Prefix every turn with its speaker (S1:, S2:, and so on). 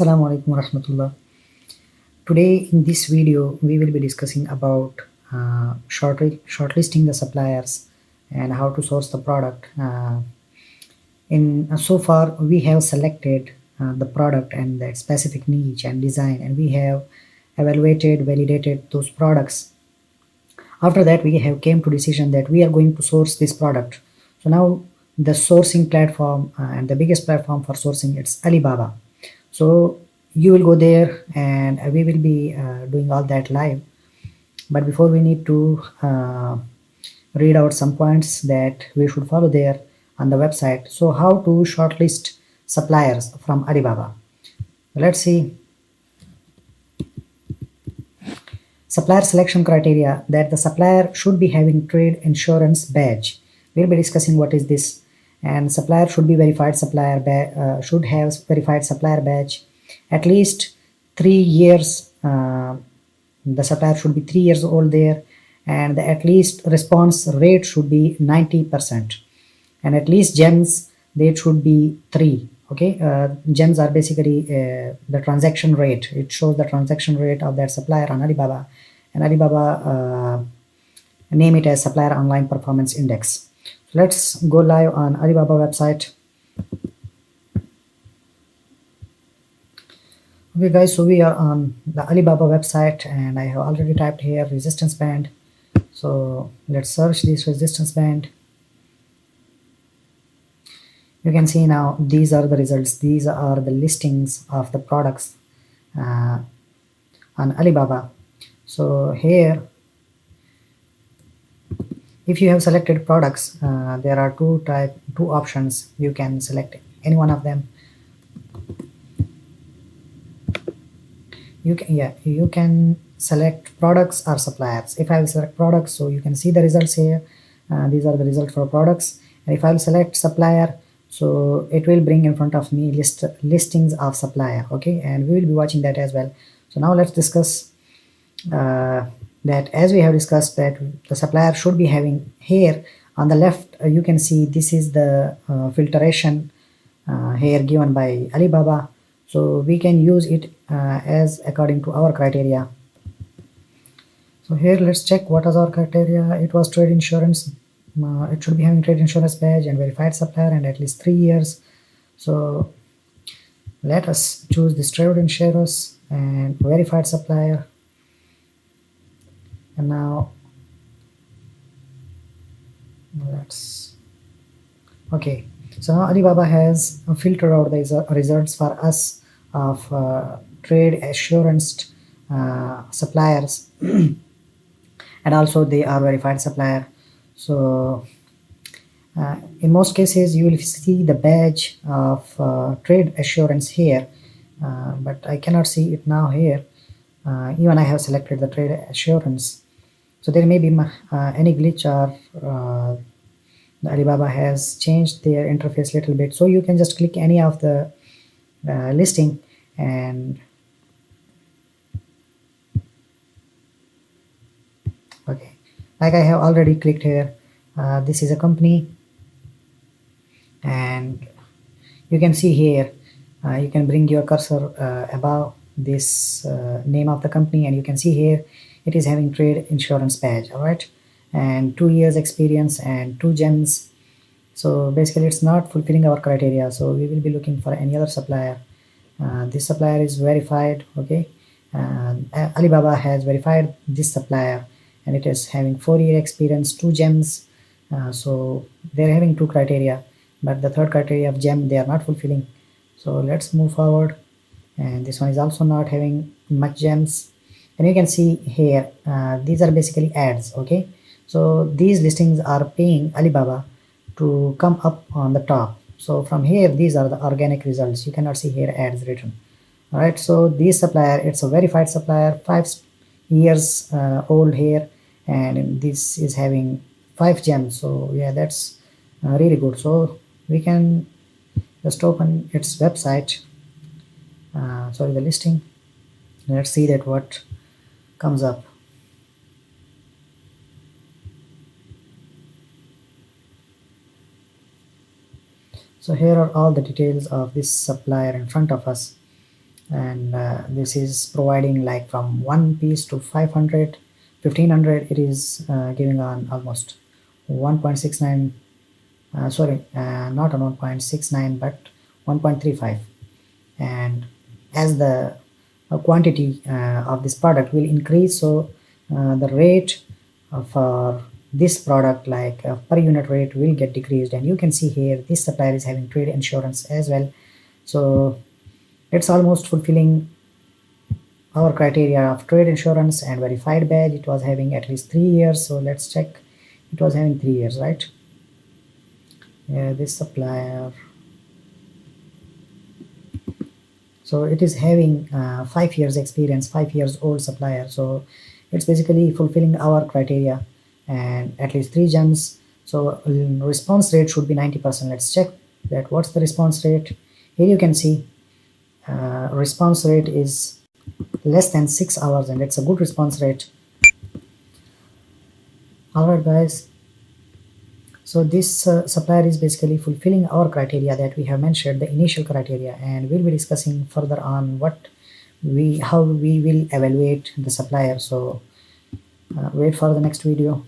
S1: Assalamu alaikum warahmatullah. Today in this video we will be discussing about shortlisting the suppliers and how to source the product. So far we have selected the product and the specific niche and design, and we have evaluated, validated those products. After that we have came to decision that we are going to source this product. So now the sourcing platform and the biggest platform for sourcing, it's Alibaba. So you will go there and we will be doing all that live. But before, we need to read out some points that we should follow there on the website. So how to shortlist suppliers from Alibaba. Let's see. Supplier selection criteria: that the supplier should be having trade insurance badge. We'll be discussing what is this. And supplier should be verified supplier should have verified supplier badge. At least 3 years. The supplier should be 3 years old there, and the at least response rate should be 90%. And at least gems, they should be 3. Okay, gems are basically the transaction rate. It shows the transaction rate of that supplier on Alibaba, and Alibaba name it as Supplier Online Performance Index. Let's go live on Alibaba website. Okay guys, so we are on the Alibaba website, and I have already typed here resistance band. So let's search this resistance band. You can see now these are the results. These are the listings of the products on Alibaba. So here, if you have selected products, there are two options. You can select any one of them. You can select products or suppliers. If I will select products, so you can see the results here. These are the results for products. And if I will select supplier, so it will bring in front of me listings of supplier. Okay, and we will be watching that as well. So now let's discuss that. As we have discussed, that the supplier should be having here on the left, you can see this is the filtration here given by Alibaba. So we can use it as according to our criteria. So here let's check what is our criteria. It was trade insurance. It should be having trade insurance badge and verified supplier and at least 3 years. So let us choose this trade insurance and verified supplier. And now let's okay. So now Alibaba has filtered out the results for us of trade assurance suppliers and also they are verified supplier. So in most cases you will see the badge of trade assurance here, but I cannot see it now here. Even I have selected the trade assurance, so there may be any glitch, or the Alibaba has changed their interface a little bit. So you can just click any of the listing, and okay, like I have already clicked here. This is a company, and you can see here you can bring your cursor above this name of the company, and you can see here it is having trade insurance badge. All right, and 2 years experience and 2 gems. So basically it's not fulfilling our criteria, so we will be looking for any other supplier. This supplier is verified. Okay, Alibaba has verified this supplier, and it is having 4-year experience, 2 gems. So they're having 2 criteria, but the third criteria of gem they are not fulfilling. So let's move forward, and this one is also not having much gems. And you can see here these are basically ads. Okay, so these listings are paying Alibaba to come up on the top. So from here, these are the organic results. You cannot see here ads written. All right, so this supplier, it's a verified supplier, 5 years old here, and this is having 5 gems. So yeah, that's really good. So we can just open its website, sorry, the listing. Let's see that what comes up. So here are all the details of this supplier in front of us. and this is providing like from 1 piece to 500, 1500. It is giving on almost 1.69, sorry, not on 1.69 but 1.35. And as the quantity of this product will increase, so the rate for this product, like per unit rate, will get decreased. And you can see here this supplier is having trade insurance as well, so it's almost fulfilling our criteria of trade insurance and verified badge. It was having at least 3 years, so let's check. It was having 3 years, right? Yeah, this supplier, so it is having 5 years experience, 5 years old supplier, so it's basically fulfilling our criteria and at least 3 gems. So response rate should be 90%. Let's check that. What's the response rate? Here you can see response rate is less than 6 hours, and it's a good response rate. Alright guys, so this supplier is basically fulfilling our criteria that we have mentioned, the initial criteria, and we'll be discussing further on how we will evaluate the supplier. So wait for the next video.